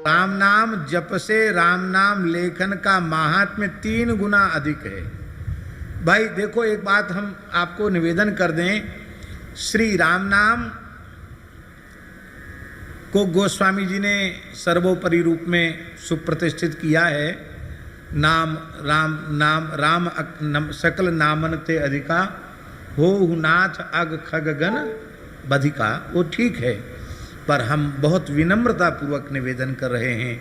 राम नाम जप से राम नाम लेखन का महात्म्य 3 गुना अधिक है। भाई देखो, एक बात हम आपको निवेदन कर दें, श्री राम नाम को गोस्वामी जी ने सर्वोपरि रूप में सुप्रतिष्ठित किया है। नाम राम नाम राम सकल नामन ते अधिका हो नाथ अग खग गण बधिका, वो ठीक है, पर हम बहुत विनम्रता पूर्वक निवेदन कर रहे हैं,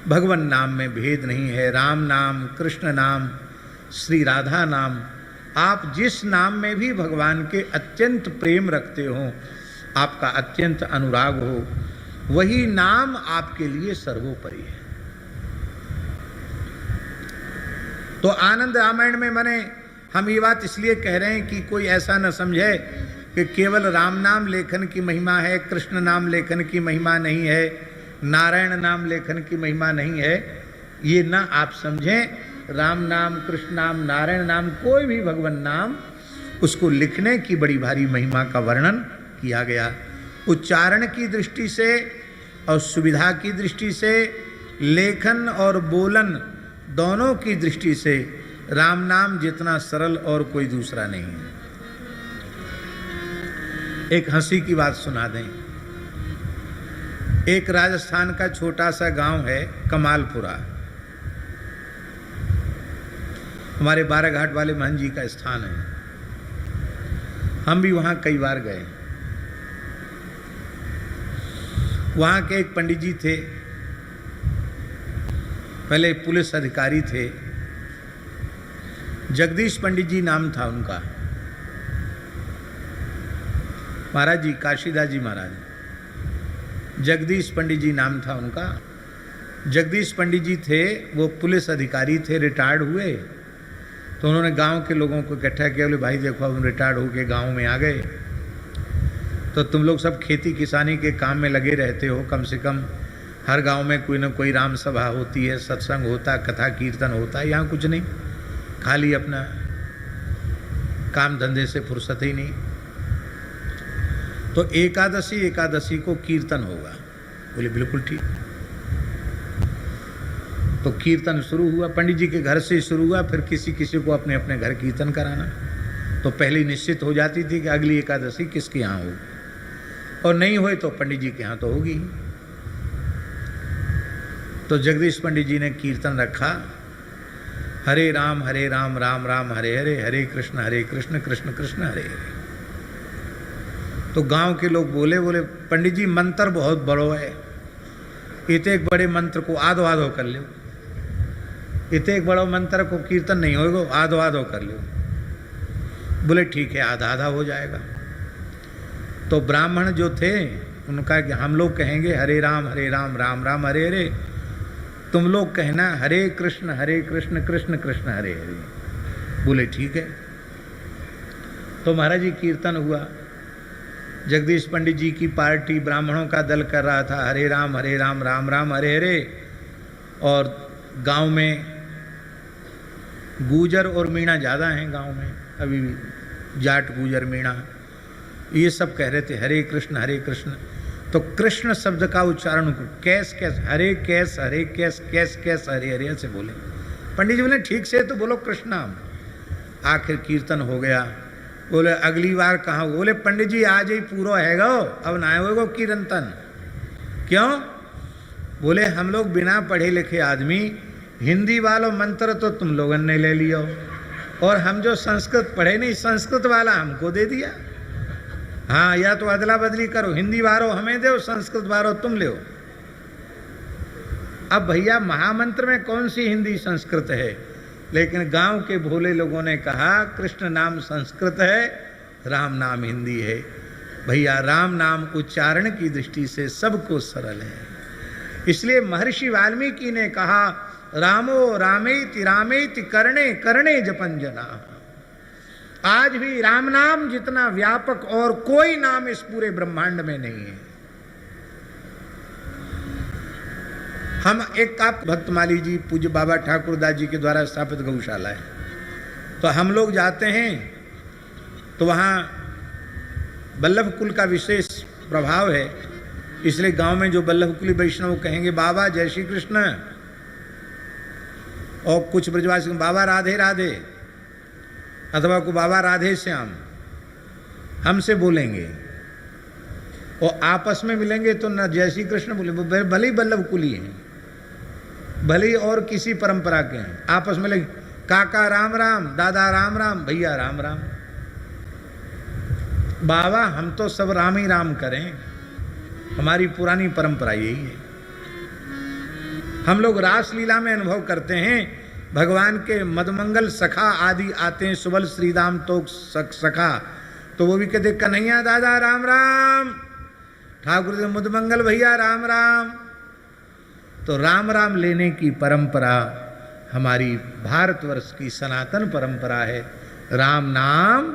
भगवान नाम में भेद नहीं है। राम नाम, कृष्ण नाम, श्री राधा नाम, आप जिस नाम में भी भगवान के अत्यंत प्रेम रखते हो, आपका अत्यंत अनुराग हो, वही नाम आपके लिए सर्वोपरि है। तो आनंद रामायण में मैंने हम ये बात इसलिए कह रहे हैं कि कोई ऐसा न समझे कि केवल राम नाम लेखन की महिमा है, कृष्ण नाम लेखन की महिमा नहीं है, नारायण नाम लेखन की महिमा नहीं है, ये ना आप समझें। राम नाम, कृष्ण नाम, नारायण नाम, कोई भी भगवान नाम, उसको लिखने की बड़ी भारी महिमा का वर्णन किया गया। उच्चारण की दृष्टि से और सुविधा की दृष्टि से, लेखन और बोलन दोनों की दृष्टि से राम नाम जितना सरल और कोई दूसरा नहीं है। एक हंसी की बात सुना दें। एक राजस्थान का छोटा सा गांव है कमालपुरा, हमारे बाराघाट वाले महन जी का स्थान है। हम भी वहां कई बार गए। वहाँ के एक पंडित जी थे, पहले पुलिस अधिकारी थे, जगदीश पंडित जी नाम था उनका, महाराज जी, काशीदास जी महाराज, जगदीश पंडित जी नाम था उनका। जगदीश पंडित जी थे, वो पुलिस अधिकारी थे, रिटायर्ड हुए, तो उन्होंने गांव के लोगों को इकट्ठा किया, बोले भाई देखो हम रिटायर्ड होके गांव में आ गए, तो तुम लोग सब खेती किसानी के काम में लगे रहते हो, कम से कम हर गांव में कोई ना कोई राम सभा होती है, सत्संग होता, कथा कीर्तन होता है, यहाँ कुछ नहीं, खाली अपना काम धंधे से फुर्सत ही नहीं। तो एकादशी को कीर्तन होगा। बोले बिल्कुल ठीक। तो कीर्तन शुरू हुआ, पंडित जी के घर से शुरू हुआ, फिर किसी किसी को अपने अपने घर कीर्तन कराना। तो पहले निश्चित हो जाती थी कि अगली एकादशी किसके यहाँ होगी, और नहीं हुए तो पंडित जी के यहाँ तो होगी। तो जगदीश पंडित जी ने कीर्तन रखा, हरे राम राम राम हरे हरे, हरे कृष्ण कृष्ण कृष्ण हरे हरे। तो गांव के लोग बोले पंडित जी मंत्र बहुत बड़ो है, इतने एक बड़े मंत्र को आधो आधो कर लो, इतने एक बड़ो मंत्र को कीर्तन नहीं होगा, आधो आधो कर लो। बोले ठीक है, आधा आधा हो जाएगा। तो ब्राह्मण जो थे उनका कि हम लोग कहेंगे हरे राम राम राम हरे हरे, तुम लोग कहना हरे कृष्ण कृष्ण कृष्ण हरे हरे। बोले ठीक है। तो महाराज जी कीर्तन हुआ, जगदीश पंडित जी की पार्टी ब्राह्मणों का दल कर रहा था हरे राम राम राम हरे हरे, और गांव में गूजर और मीणा ज़्यादा हैं गांव में, अभी भी जाट गूजर मीणा ये सब कह रहे थे हरे कृष्ण। तो कृष्ण शब्द का उच्चारण कैस हरे कैस कैस हरे हरे से बोले। पंडित जी बोले ठीक से तो बोलो कृष्ण नाम। आखिर कीर्तन हो गया। बोले अगली बार कहाँ? बोले पंडित जी आज ही पूरा है गो, अब ना होगा कीर्तन। क्यों? बोले हम लोग बिना पढ़े लिखे आदमी, हिंदी वालों मंत्र तो तुम लोगों ने ले लियो, और हम जो संस्कृत पढ़े नहीं, संस्कृत वाला हमको दे दिया। हाँ, या तो अदला बदली करो, हिंदी वारो हमें दो, संस्कृत वारो तुम ले। अब भैया महामंत्र में कौन सी हिंदी संस्कृत है? लेकिन गांव के भोले लोगों ने कहा कृष्ण नाम संस्कृत है, राम नाम हिंदी है। भैया राम नाम उच्चारण की दृष्टि से सबको सरल है। इसलिए महर्षि वाल्मीकि ने कहा रामो रामेति रामेति करणे करणे जपन जना। आज भी राम नाम जितना व्यापक और कोई नाम इस पूरे ब्रह्मांड में नहीं है। हम एक आप भक्तमाली जी पूज्य बाबा ठाकुरदास जी के द्वारा स्थापित गौशाला है, तो हम लोग जाते हैं तो वहाँ वल्लभ कुल का विशेष प्रभाव है। इसलिए गांव में जो वल्लभकुली वैष्णव कहेंगे बाबा जय श्री कृष्ण, और कुछ ब्रजवासी बाबा राधे राधे, अथवा को बाबा राधे श्याम, हमसे बोलेंगे, और आपस में मिलेंगे तो न जय श्री कृष्ण बोले, भले ही वल्लभकुली हैं, भले ही और किसी परंपरा के हैं, आपस में लगे काका राम राम, दादा राम राम, भैया राम राम। बाबा हम तो सब राम ही राम करें, हमारी पुरानी परंपरा यही है। हम लोग रासलीला में अनुभव करते हैं, भगवान के मदमंगल सखा आदि आते हैं, सुबल श्रीदाम तो सखा, तो वो भी कहते कन्हैया दादा राम राम, ठाकुर जी मदमंगल भैया राम राम। तो राम राम लेने की परंपरा हमारी भारतवर्ष की सनातन परंपरा है। राम नाम